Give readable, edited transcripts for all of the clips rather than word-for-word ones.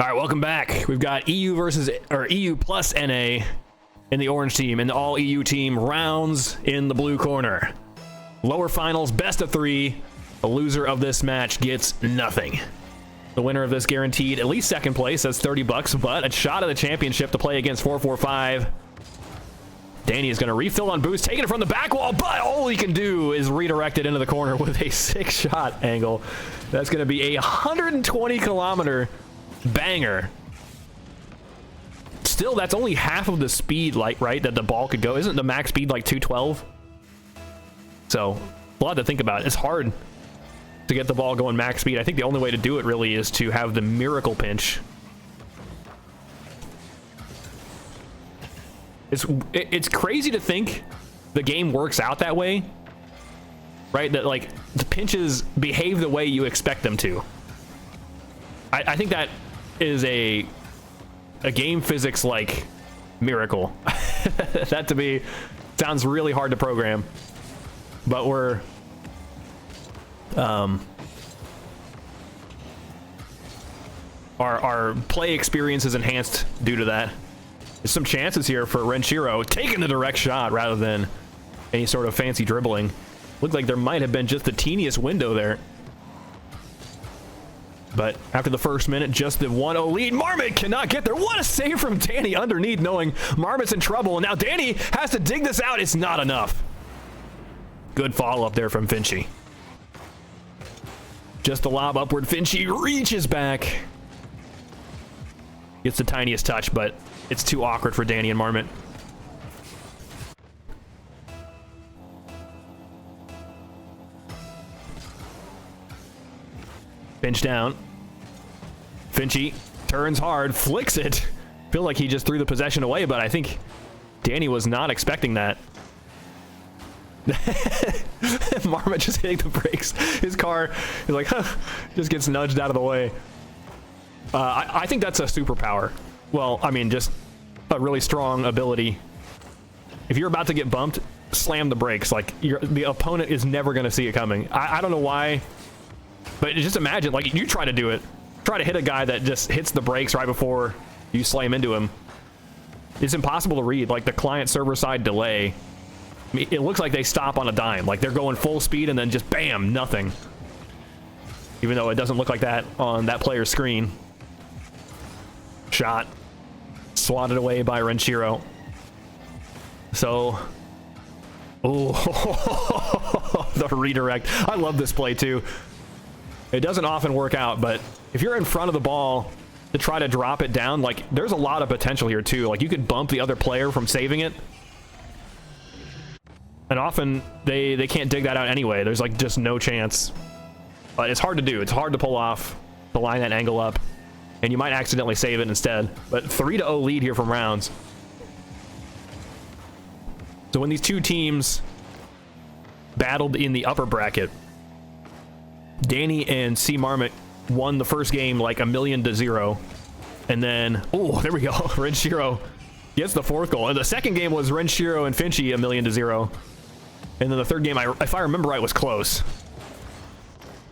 All right, welcome back. We've got EU plus NA in the orange team, and the all EU team rounds in the blue corner. Lower finals, best of 3. The loser of this match gets nothing. The winner of this guaranteed at least second place. That's $30, but a shot at the championship to play against 445. Danny is going to refill on boost, taking it from the back wall, but all he can do is redirect it into the corner with a 6-shot angle. That's going to be a 120-kilometer banger. Still, that's only half of the speed, like, right, that the ball could go. Isn't the max speed like 212? So, a lot to think about. It's hard to get the ball going max speed. I think the only way to do it really is to have the miracle pinch. It's crazy to think the game works out that way, right? That like the pinches behave the way you expect them to. I think that is a game physics like miracle. That to me sounds really hard to program, but we're our play experience is enhanced due to that. There's some chances here for Renshiro taking the direct shot rather than any sort of fancy dribbling. Looked like there might have been just the teeniest window there. But after the first minute, just the 1-0 lead. Marmotte cannot get there. What a save from Danny underneath, knowing Marmotte's in trouble. And now Danny has to dig this out. It's not enough. Good follow-up there from FNSi. Just the lob upward. FNSi reaches back. Gets the tiniest touch, but it's too awkward for Danny and Marmotte. Pinch down. FNSi turns hard, flicks it. Feel like he just threw the possession away, but I think Danny was not expecting that. Marmotte just hitting the brakes. His car is like, huh, just gets nudged out of the way. I think that's a superpower. Well, I mean, just a really strong ability. If you're about to get bumped, slam the brakes. Like, the opponent is never going to see it coming. I don't know why, but just imagine, like, you try to do it. Try to hit a guy that just hits the brakes right before you slam into him. It's impossible to read. Like, the client-server side delay, I mean, it looks like they stop on a dime. Like, they're going full speed and then just bam, nothing. Even though it doesn't look like that on that player's screen. Shot. Swatted away by Renshiro. So, oh, the redirect. I love this play too. It doesn't often work out, but if you're in front of the ball to try to drop it down, like, there's a lot of potential here too. Like, you could bump the other player from saving it. And often they can't dig that out anyway. There's like just no chance. But it's hard to do. It's hard to pull off, to line that angle up. And you might accidentally save it instead. But 3-0 lead here from rounds. So when these two teams battled in the upper bracket, Danny and cmarmotte won the first game like 1,000,000-0. And then, oh, there we go. Renshiro gets the fourth goal. And the second game was Renshiro and FNSi 1,000,000-0. And then the third game, if I remember right, was close.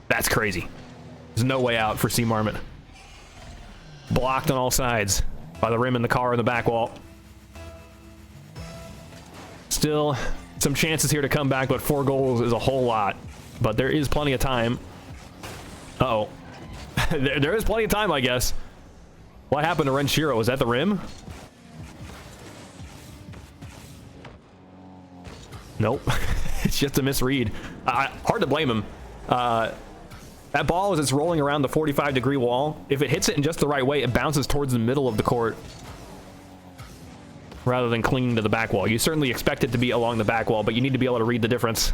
That's crazy. There's no way out for cmarmotte. Blocked on all sides by the rim and the car in the back wall. Still some chances here to come back, but 4 goals is a whole lot. But there is plenty of time. Uh-oh. There is plenty of time, I guess. What happened to Renshiro? Was that the rim? Nope. It's just a misread. Hard to blame him. That ball, as it's rolling around the 45-degree wall, if it hits it in just the right way, it bounces towards the middle of the court rather than clinging to the back wall. You certainly expect it to be along the back wall, but you need to be able to read the difference.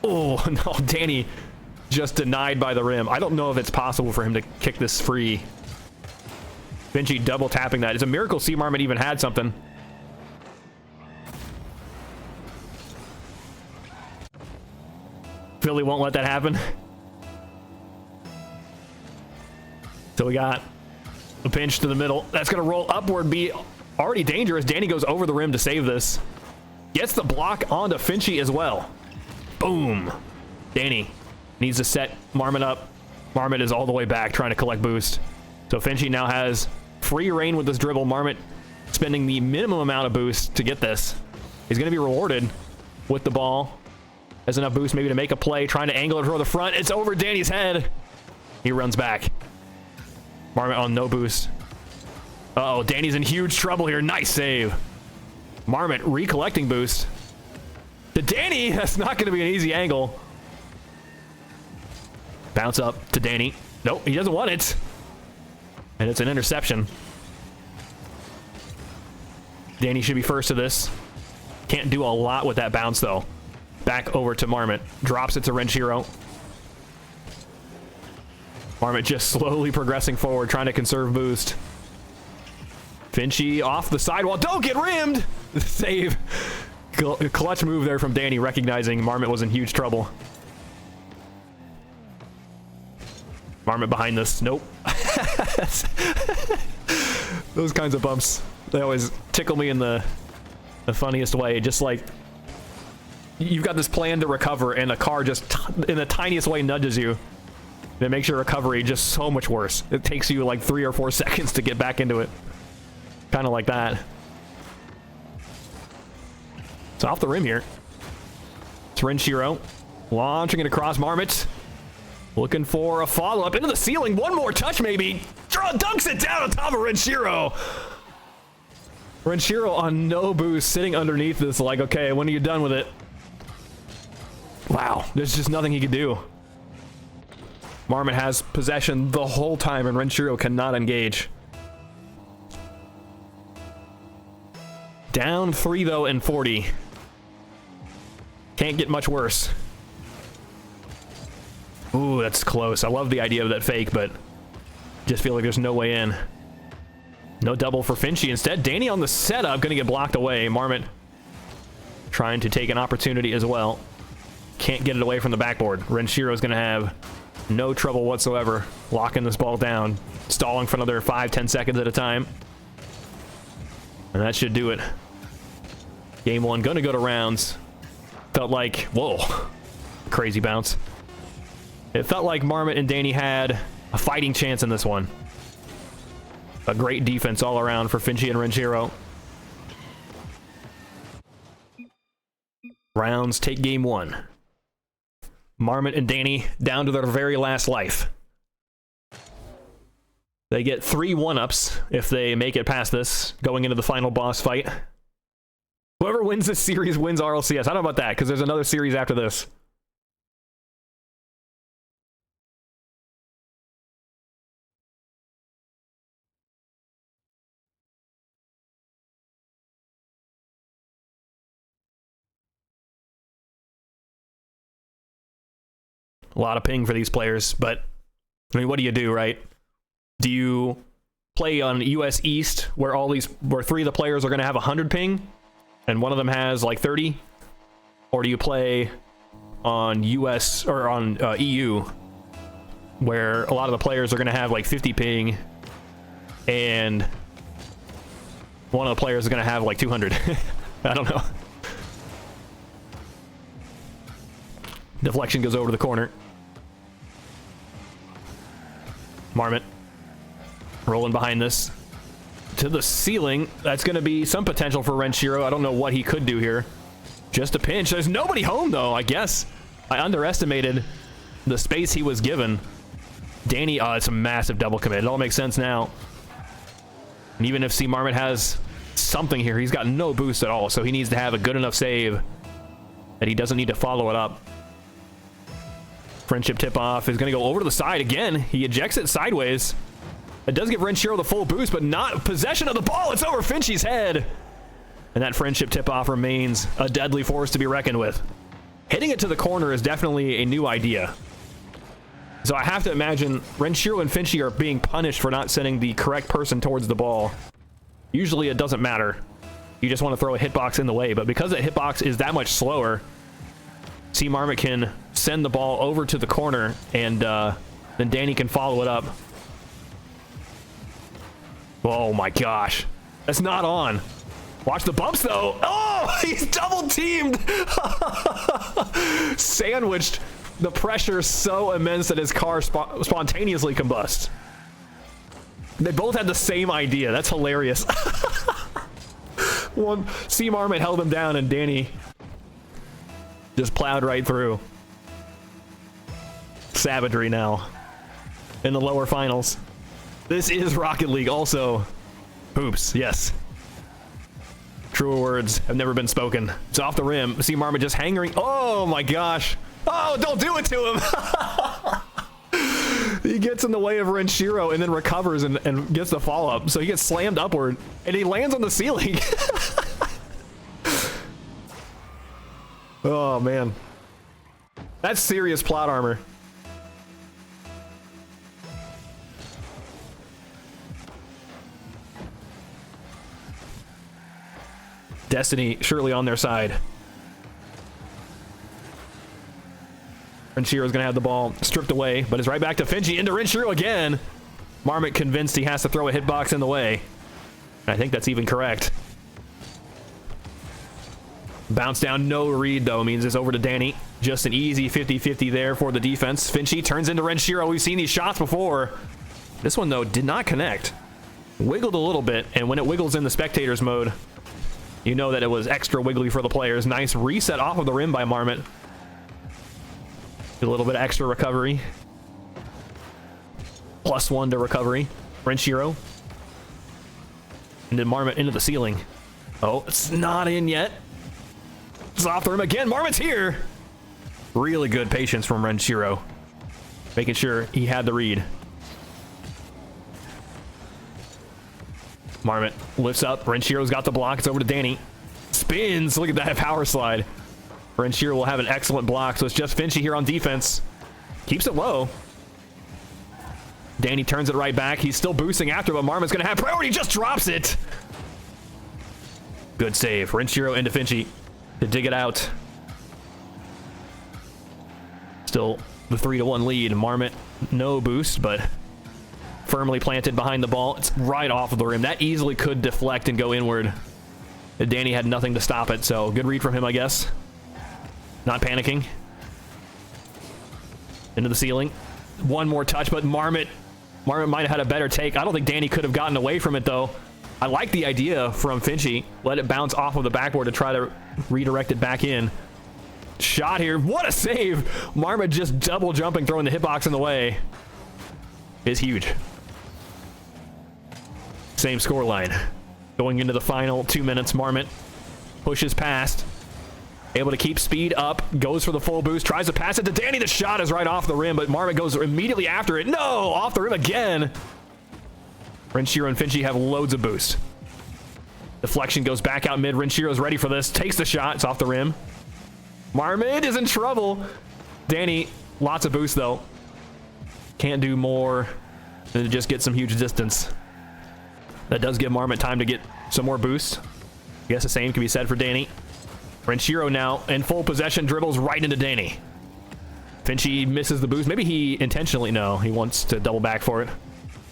Oh, no, Danny just denied by the rim. I don't know if it's possible for him to kick this free. FNSi double tapping that. It's a miracle cmarmotte even had something. Philly won't let that happen. So we got a pinch to the middle. That's going to roll upward, be already dangerous. Danny goes over the rim to save this. Gets the block onto FNSi as well. Boom. Danny needs to set Marmotte up. Marmotte is all the way back trying to collect boost. So FNSi now has free reign with this dribble. Marmotte spending the minimum amount of boost to get this. He's going to be rewarded with the ball. Has enough boost maybe to make a play, trying to angle it toward the front. It's over Danny's head. He runs back. Marmotte on no boost. Uh-oh, Danny's in huge trouble here. Nice save. Marmotte recollecting boost. To Danny, that's not going to be an easy angle. Bounce up to Danny. Nope, he doesn't want it. And it's an interception. Danny should be first to this. Can't do a lot with that bounce, though. Back over to Marmotte. Drops it to Renshiro. Marmotte just slowly progressing forward, trying to conserve boost. FNSi off the sidewall. Don't get rimmed! Save. Clutch move there from Danny, recognizing Marmotte was in huge trouble. Marmotte behind this. Nope. Those kinds of bumps, they always tickle me in the funniest way. Just like, you've got this plan to recover, and a car just in the tiniest way nudges you. And it makes your recovery just so much worse. It takes you like 3 or 4 seconds to get back into it. Kind of like that. It's off the rim here. It's Renshiro launching it across Marmotte. Looking for a follow-up into the ceiling. One more touch, maybe. Dunks it down on top of Renshiro. Renshiro on no boost, sitting underneath this like, okay, when are you done with it? Wow, there's just nothing he could do. Marmotte has possession the whole time, and Renshiro cannot engage. Down 3, though, in 40. Can't get much worse. Ooh, that's close. I love the idea of that fake, but just feel like there's no way in. No double for FNSi. Instead, Danny on the setup, going to get blocked away. Marmotte trying to take an opportunity as well. Can't get it away from the backboard. Renshiro's going to have no trouble whatsoever locking this ball down. Stalling for another 5-10 seconds at a time. And that should do it. Game 1 going to go to rounds. Felt like, whoa, crazy bounce. It felt like Marmotte and Danny had a fighting chance in this one. A great defense all around for FNSi and Renshiro. Rounds take game 1. Marmotte and Danny down to their very last life. They get 3 1-ups if they make it past this, going into the final boss fight. Whoever wins this series wins RLCS. I don't know about that, because there's another series after this. A lot of ping for these players, but I mean, what do you do, right? Do you play on US East where 3 of the players are going to have 100 ping and one of them has like 30? Or do you play on US or on EU where a lot of the players are going to have like 50 ping and one of the players is going to have like 200? I don't know. Deflection goes over to the corner. Marmotte rolling behind this to the ceiling. That's going to be some potential for Renshiro. I don't know what he could do here. Just a pinch. There's nobody home, though, I guess. I underestimated the space he was given. Danny, it's a massive double commit. It all makes sense now. And even if cmarmotte has something here, he's got no boost at all, so he needs to have a good enough save that he doesn't need to follow it up. Friendship tip-off is going to go over to the side again. He ejects it sideways. It does give Renshiro the full boost, but not possession of the ball. It's over FNSi's head. And that friendship tip-off remains a deadly force to be reckoned with. Hitting it to the corner is definitely a new idea. So I have to imagine Renshiro and FNSi are being punished for not sending the correct person towards the ball. Usually it doesn't matter. You just want to throw a hitbox in the way, but because that hitbox is that much slower, cmarmotte can send the ball over to the corner, and then Danny can follow it up. Oh my gosh. That's not on. Watch the bumps, though. Oh, he's double-teamed. Sandwiched. The pressure so immense that his car spontaneously combusts. They both had the same idea. That's hilarious. One, cmarmotte held him down, and Danny just plowed right through. Savagery now in the lower finals. This is Rocket League. Also, hoops. Yes. Truer words have never been spoken. It's off the rim. cmarmotte just hanging. Oh my gosh. Oh, don't do it to him. He gets in the way of Renshiro and then recovers and gets the follow-up. So he gets slammed upward and he lands on the ceiling. Oh man. That's serious plot armor. Destiny surely on their side. Renshiro's gonna have the ball stripped away, but it's right back to FNSi into Renshiro again. Marmotte convinced he has to throw a hitbox in the way. I think that's even correct. Bounce down, no read though, means it's over to Danny. Just an easy 50-50 there for the defense. FNSi turns into Renshiro. We've seen these shots before. This one though did not connect. Wiggled a little bit, and when it wiggles in the spectators mode, you know that it was extra wiggly for the players. Nice reset off of the rim by Marmotte. A little bit of extra recovery. +1 to recovery. Renshiro. And then Marmotte into the ceiling. Oh, it's not in yet. It's off the rim again. Marmotte's here. Really good patience from Renshiro. Making sure he had the read. Marmotte lifts up. Renshiro's got the block. It's over to Danny. Spins. Look at that power slide. Renshiro will have an excellent block. So it's just FNSi here on defense. Keeps it low. Danny turns it right back. He's still boosting after, but Marmotte's going to have priority. Just drops it. Good save. Renshiro into FNSi to dig it out. Still the 3-1 lead. Marmotte, no boost, but firmly planted behind the ball. It's right off of the rim. That easily could deflect and go inward. Danny had nothing to stop it, so good read from him, I guess. Not panicking. Into the ceiling. One more touch, but Marmotte might have had a better take. I don't think Danny could have gotten away from it, though. I like the idea from FNSi. Let it bounce off of the backboard to try to redirect it back in. Shot here. What a save! Marmotte just double jumping, throwing the hitbox in the way. Is huge. Same scoreline. Going into the final 2 minutes, Marmotte pushes past. Able to keep speed up. Goes for the full boost. Tries to pass it to Danny. The shot is right off the rim, but Marmotte goes immediately after it. No! Off the rim again. Renshiro and FNSi have loads of boost. Deflection goes back out mid. Renshiro's ready for this. Takes the shot. It's off the rim. Marmotte is in trouble. Danny, lots of boost though. Can't do more than to just get some huge distance. That does give Marmotte time to get some more boost. I guess the same can be said for Danny. Renshiro now in full possession, dribbles right into Danny. FNSi misses the boost. Maybe he intentionally, no, he wants to double back for it.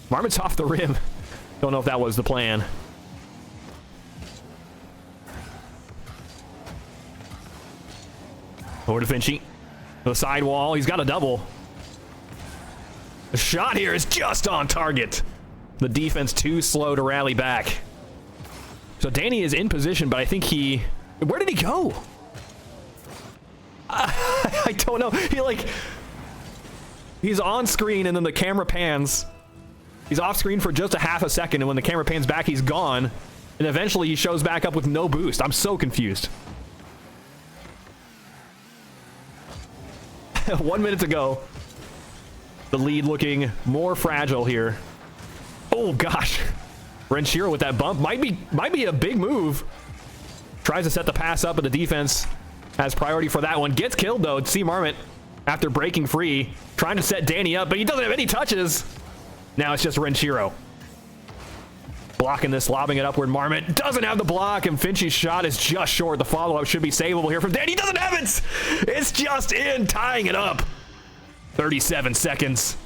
Marmotte's off the rim. Don't know if that was the plan. Over to FNSi. The sidewall. He's got a double. The shot here is just on target. The defense too slow to rally back. So Danny is in position, but I think he... Where did he go? I don't know. He's on screen and then the camera pans. He's off screen for just a half a second, and when the camera pans back, he's gone. And eventually he shows back up with no boost. I'm so confused. 1 minute to go. The lead looking more fragile here. Oh gosh. Renshiro with that bump might be a big move. Tries to set the pass up, but the defense has priority for that one. Gets killed though. cmarmotte after breaking free, trying to set Danny up, but he doesn't have any touches. Now it's just Renshiro blocking this, lobbing it upward. Marmotte doesn't have the block, and FNSi's shot is just short. The follow-up should be savable here from Danny. He doesn't have it. It's just in, tying it up. 37 seconds.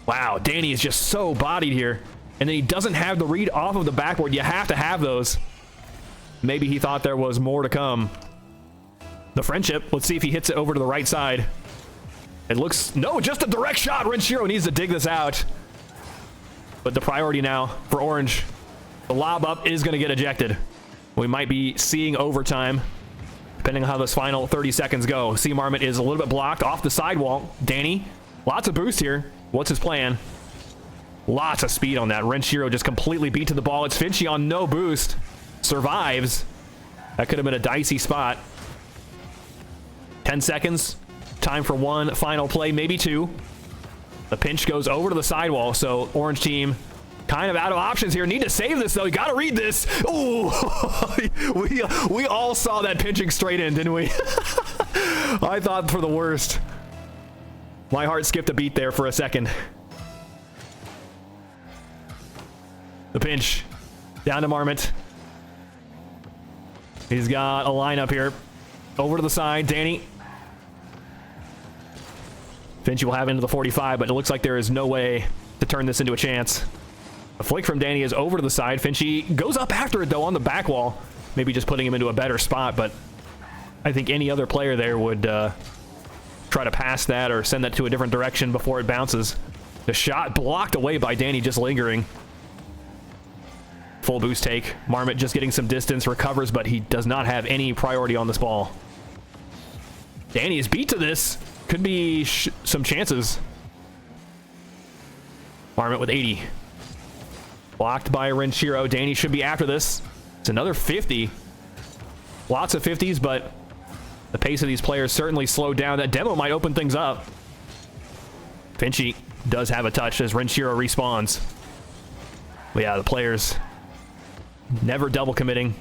Wow, Danny is just so bodied here. And then he doesn't have the read off of the backboard. You have to have those. Maybe he thought there was more to come. The friendship. Let's see if he hits it over to the right side. It looks... No, just a direct shot. Renshiro needs to dig this out. But the priority now for Orange, the lob up is going to get ejected. We might be seeing overtime, depending on how this final 30 seconds go. cmarmotte is a little bit blocked off the sidewall. Danny, lots of boost here. What's his plan? Lots of speed on that. Renshiro just completely beat to the ball. It's FNSi on no boost. Survives. That could have been a dicey spot. 10 seconds. Time for one final play, maybe two. The pinch goes over to the sidewall, so Orange team kind of out of options here. Need to save this, though. You got to read this. Ooh, we all saw that pinching straight in, didn't we? I thought for the worst. My heart skipped a beat there for a second. The pinch. Down to Marmotte. He's got a lineup here. Over to the side. Danny. FNSi will have into the 45, but it looks like there is no way to turn this into a chance. A flick from Danny is over to the side. FNSi goes up after it, though, on the back wall. Maybe just putting him into a better spot, but I think any other player there would try to pass that or send that to a different direction before it bounces. The shot blocked away by Danny, just lingering. Full boost take. Marmotte just getting some distance, recovers, but he does not have any priority on this ball. Danny is beat to this. Could be some chances. Marmotte with 80. Blocked by Renshiro. Danny should be after this. It's another 50. Lots of 50s, but the pace of these players certainly slowed down. That demo might open things up. FNSi does have a touch as Renshiro respawns. But yeah, the players never double committing.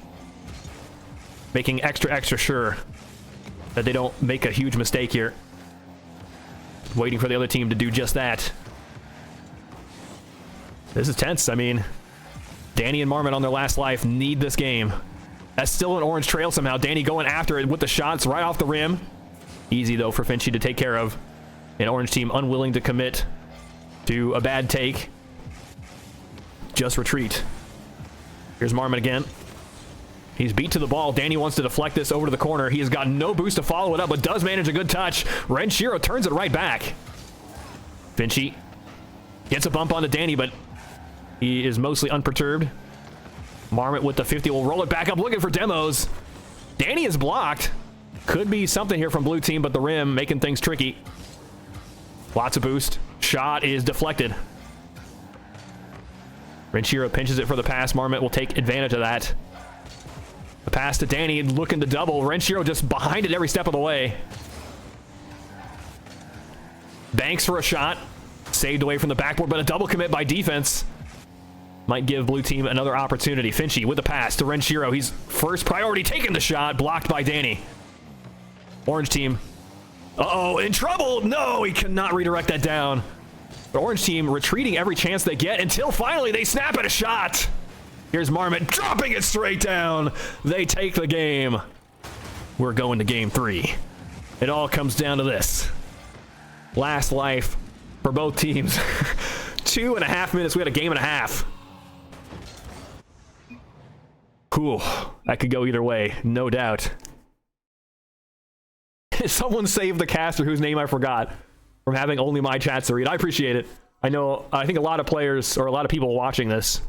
Making extra sure that they don't make a huge mistake here. Waiting for the other team to do just that. This is tense. I mean, Danny and Marmotte on their last life need this game. That's still an Orange trail somehow. Danny going after it with the shots right off the rim. Easy, though, for FNSi to take care of. An Orange team unwilling to commit to a bad take. Just retreat. Here's Marmotte again. He's beat to the ball. Danny wants to deflect this over to the corner. He has got no boost to follow it up, but does manage a good touch. Renshiro turns it right back. FNSi gets a bump onto Danny, but he is mostly unperturbed. Marmotte with the 50 will roll it back up, looking for demos. Danny is blocked. Could be something here from blue team, but the rim making things tricky. Lots of boost. Shot is deflected. Renshiro pinches it for the pass. Marmotte will take advantage of that. The pass to Danny, looking to double. Renshiro just behind it every step of the way. Banks for a shot. Saved away from the backboard, but a double commit by defense might give blue team another opportunity. FNSi with the pass to Renshiro. He's first priority, taking the shot, blocked by Danny. Orange team. Uh-oh, in trouble. No, he cannot redirect that down. The Orange team retreating every chance they get until finally they snap at a shot. Here's Marmotte dropping it straight down. They take the game. We're going to game 3. It all comes down to this. Last life for both teams. 2.5 minutes. We had a game and a half. Cool. That could go either way, no doubt. Someone saved the caster whose name I forgot from having only my chats to read. I appreciate it. I think a lot of players or a lot of people watching this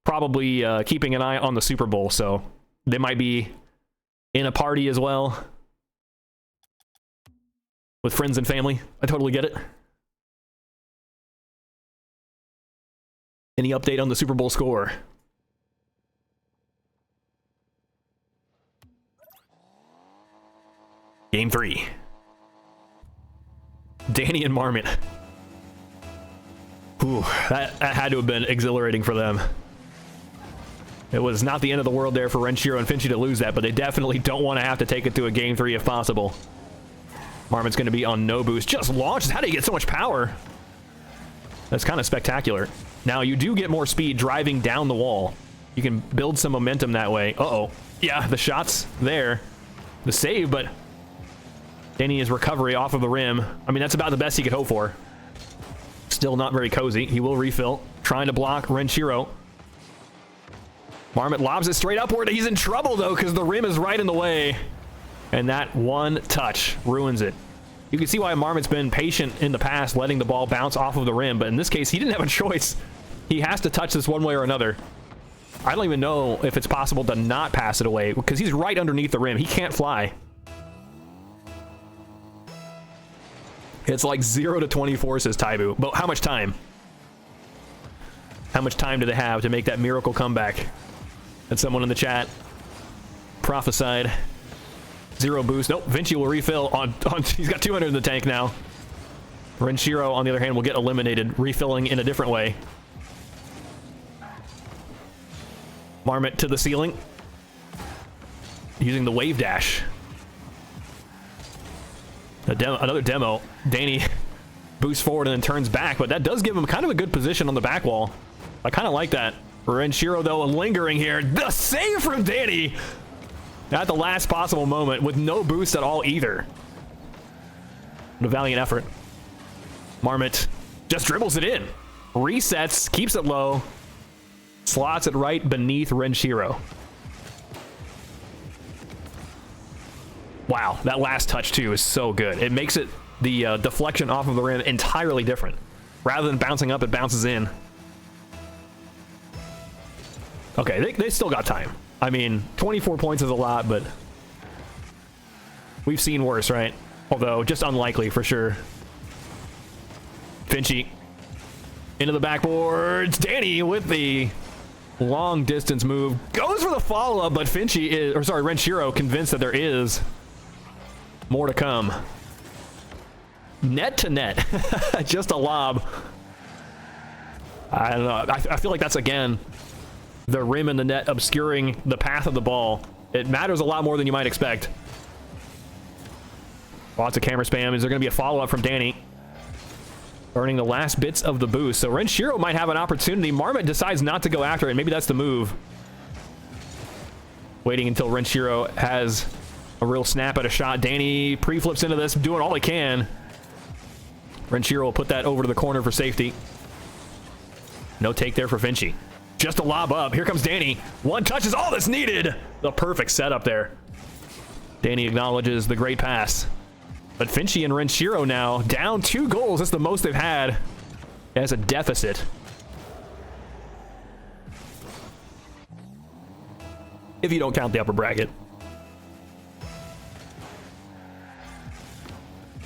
probably keeping an eye on the Super Bowl, so they might be in a party as well with friends and family. I totally get it. Any update on the Super Bowl score? Game 3. Danny and Marmotte. Ooh, that had to have been exhilarating for them. It was not the end of the world there for Renshiro and FNSi to lose that, but they definitely don't want to have to take it to a game 3 if possible. Marmotte's going to be on no boost. Just launches. How do you get so much power? That's kind of spectacular. Now, you do get more speed driving down the wall. You can build some momentum that way. Uh-oh. Yeah, the shot's there. The save, but Danny's recovery off of the rim. I mean, that's about the best he could hope for. Still not very cozy. He will refill. Trying to block Renshiro. Marmotte lobs it straight upward. He's in trouble, though, because the rim is right in the way. And that one touch ruins it. You can see why Marmotte's been patient in the past, letting the ball bounce off of the rim. But in this case, he didn't have a choice. He has to touch this one way or another. I don't even know if it's possible to not pass it away because he's right underneath the rim. He can't fly. It's like 0 to 24, says Taibu. But how much time? How much time do they have to make that miracle comeback? And someone in the chat prophesied. 0 boost. Nope, Vinci will refill on he's got 200 in the tank now. Renshiro, on the other hand, will get eliminated, refilling in a different way. Marmot to the ceiling. Using the wave dash. Another demo. Danny boosts forward and then turns back, but that does give him kind of a good position on the back wall. I kind of like that. Renshiro, though, lingering here. The save from Danny at the last possible moment with no boost at all either. What a valiant effort. Marmot just dribbles it in. Resets, keeps it low. Slots it right beneath Renshiro. Wow, that last touch too is so good. It makes it the deflection off of the rim entirely different. Rather than bouncing up, it bounces in. Okay, they still got time. I mean, 24 points is a lot, but we've seen worse, right? Although, just unlikely for sure. Finchi into the backboards. Danny with the long distance move. Goes for the follow-up, but Renshiro convinced that there is more to come. Net to net. Just a lob. I don't know. I feel like that's, again, the rim and the net obscuring the path of the ball. It matters a lot more than you might expect. Lots of camera spam. Is there going to be a follow-up from Danny? Earning the last bits of the boost. So Renshiro might have an opportunity. Marmot decides not to go after it. Maybe that's the move. Waiting until Renshiro has a real snap at a shot. Danny pre-flips into this, doing all he can. Renshiro will put that over to the corner for safety. No take there for Finchi. Just a lob up. Here comes Danny. One touch is all that's needed. The perfect setup there. Danny acknowledges the great pass. But Finchi and Renshiro now down 2 goals. That's the most they've had as a deficit. If you don't count the upper bracket.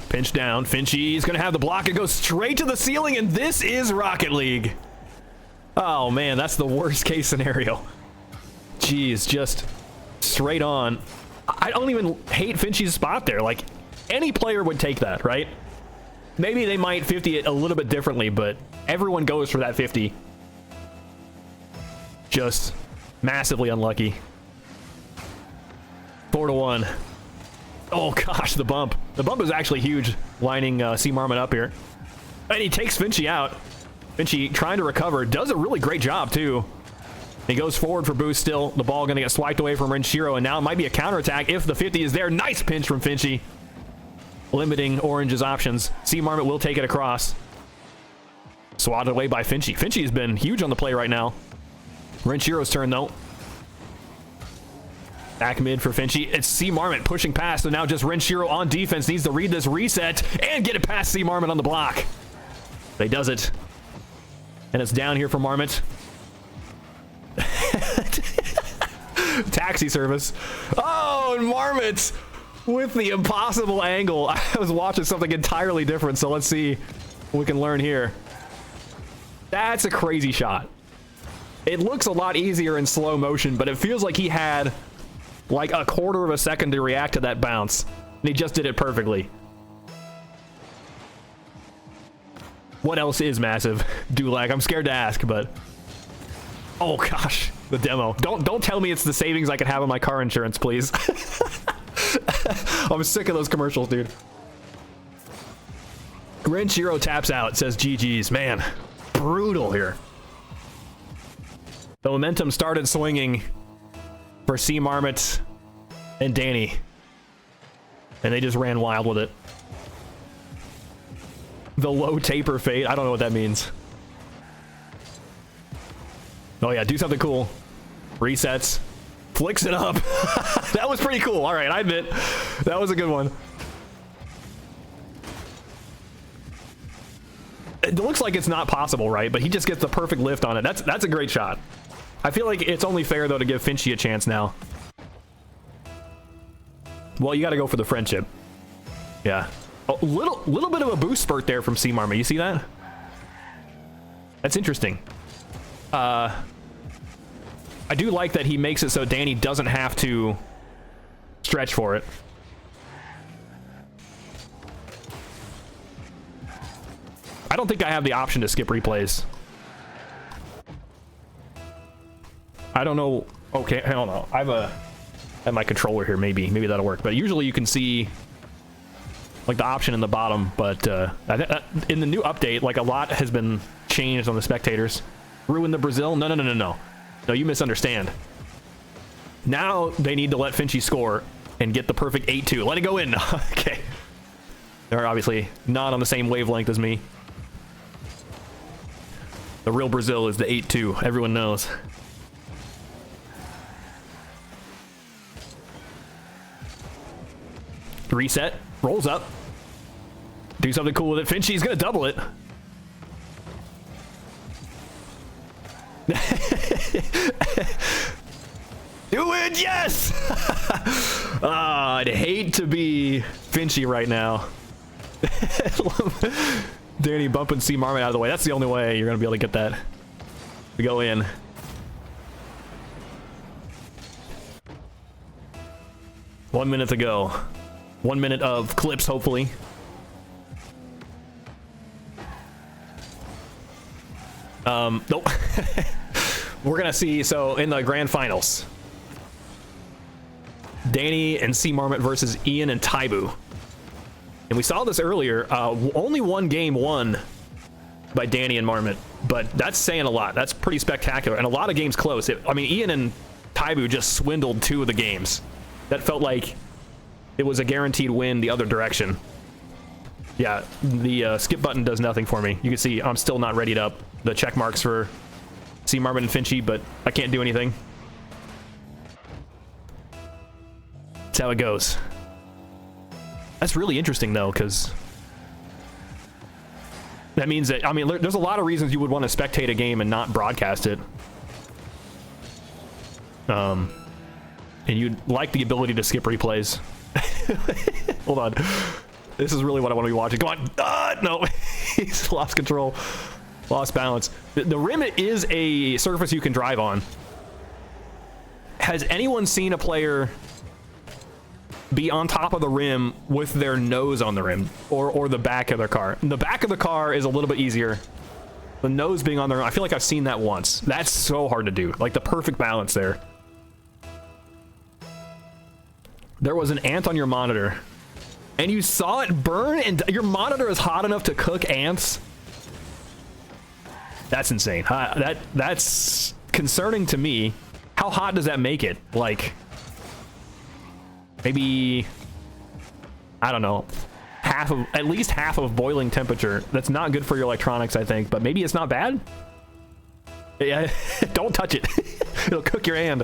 Pinch down. Finchi's going to have the block. It goes straight to the ceiling, and this is Rocket League. Oh, man, that's the worst case scenario. Jeez, just straight on. I don't even hate Finchi's spot there. Like, any player would take that, right? Maybe they might 50 it a little bit differently, but everyone goes for that 50. Just massively unlucky. 4-1. Oh gosh, the bump. The bump is actually huge, lining cmarmotte up here. And he takes Finchi out. Finchi trying to recover, does a really great job too. He goes forward for boost still. The ball going to get swiped away from Renshiro, and now it might be a counterattack if the 50 is there. Nice pinch from Finchi. Limiting Orange's options. cmarmotte will take it across. Swatted away by Finchi. Finchi has been huge on the play right now. Renshiro's turn though. Back mid for Finchi. It's cmarmotte pushing past, so now just Renshiro on defense needs to read this reset and get it past cmarmotte on the block. They does it. And it's down here for Marmot. Taxi service. Oh, and Marmot with the impossible angle. I was watching something entirely different, so let's see what we can learn here. That's a crazy shot. It looks a lot easier in slow motion, but it feels like he had like a quarter of a second to react to that bounce. And he just did it perfectly. What else is massive? Dulac, I'm scared to ask, but... Oh gosh, the demo. Don't tell me it's the savings I could have on my car insurance, please. I'm sick of those commercials, dude. Renshiro taps out, says GG's. Man, brutal here. The momentum started swinging for cmarmotte and Danny. And they just ran wild with it. The low taper fade. I don't know what that means. Oh yeah, do something cool. Resets. Flicks it up. That was pretty cool. All right, I admit. That was a good one. it looks like it's not possible, right? But he just gets the perfect lift on it. That's a great shot. I feel like it's only fair, though, to give FNSi a chance now. Well, you got to go for the friendship. Yeah. A little bit of a boost spurt there from cmarmotte. You see that? That's interesting. I do like that he makes it so Danny doesn't have to stretch for it. I don't think I have the option to skip replays. I don't know. Okay, hell no. I have my controller here. Maybe that'll work. But usually you can see like the option in the bottom. But in the new update, like a lot has been changed on the spectators. Ruin the Brazil? No. No, you misunderstand. Now they need to let FNSi score and get the perfect 8-2. Let it go in. Okay. They're obviously not on the same wavelength as me. The real Brazil is the 8-2. Everyone knows. Reset. Rolls up. Do something cool with it. FNSi's gonna double it. Do it! Yes! I'd hate to be FNSi right now. Danny bumping cmarmotte out of the way. That's the only way you're gonna be able to get that to go in. One minute to go. 1 minute of clips, hopefully. Nope. We're gonna see. So in the grand finals, Danny and cmarmotte versus Ian and Taibu. And we saw this earlier. Only one game won by Danny and Marmot, but that's saying a lot. That's pretty spectacular, and a lot of games close. I mean, Ian and Taibu just swindled 2 of the games. That felt like it was a guaranteed win the other direction. Yeah, the skip button does nothing for me. You can see I'm still not readied up. The check marks for cmarmotte and FNSi, but I can't do anything. That's how it goes. That's really interesting, though, because that means that, I mean, there's a lot of reasons you would want to spectate a game and not broadcast it. And you'd like the ability to skip replays. Hold on. This is really what I want to be watching. Come on. No. He's lost control. Lost balance. The rim is a surface you can drive on. Has anyone seen a player be on top of the rim with their nose on the rim, or the back of their car? The back of the car is a little bit easier. The nose being on the rim, I feel like I've seen that once. That's so hard to do. Like the perfect balance there. There was an ant on your monitor, and you saw it burn, and your monitor is hot enough to cook ants? That's insane. That's concerning to me. How hot does that make it? Like, maybe, I don't know, at least half of boiling temperature. That's not good for your electronics, I think, but maybe it's not bad. Yeah, don't touch it. It'll cook your hand.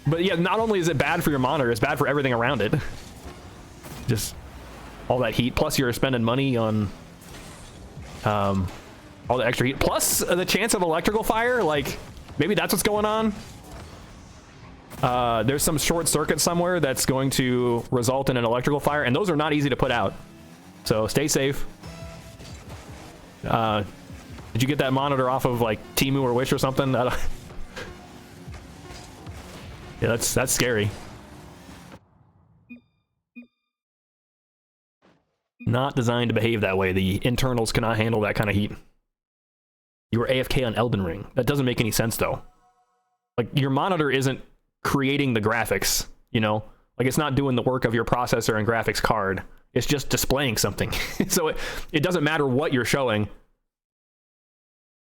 But yeah, not only is it bad for your monitor, it's bad for everything around it. Just all that heat, plus you're spending money on all the extra heat, plus the chance of electrical fire. Like, maybe that's what's going on. There's some short circuit somewhere that's going to result in an electrical fire, and those are not easy to put out. So stay safe. Did you get that monitor off of like Temu or Wish or something? I don't... Yeah, that's scary. Not designed to behave that way. The internals cannot handle that kind of heat. You were AFK on Elden Ring. That doesn't make any sense, though. Like, your monitor isn't creating the graphics, you know? Like, it's not doing the work of your processor and graphics card. It's just displaying something. So it doesn't matter what you're showing.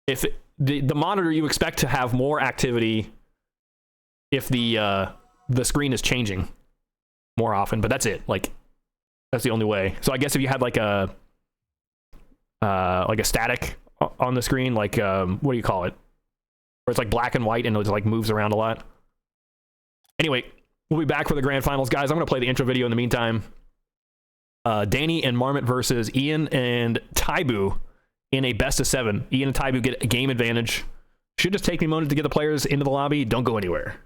If the monitor, you expect to have more activity if the screen is changing more often, but that's it. Like, that's the only way. So I guess if you had like a static on the screen, like what do you call it? Where it's like black and white and it like moves around a lot. Anyway, we'll be back for the grand finals, guys. I'm gonna play the intro video in the meantime. Danny and Marmot versus Ian and Taibu in a best of 7. Ian and Taibu get a game advantage. Should just take me a moment to get the players into the lobby. Don't go anywhere.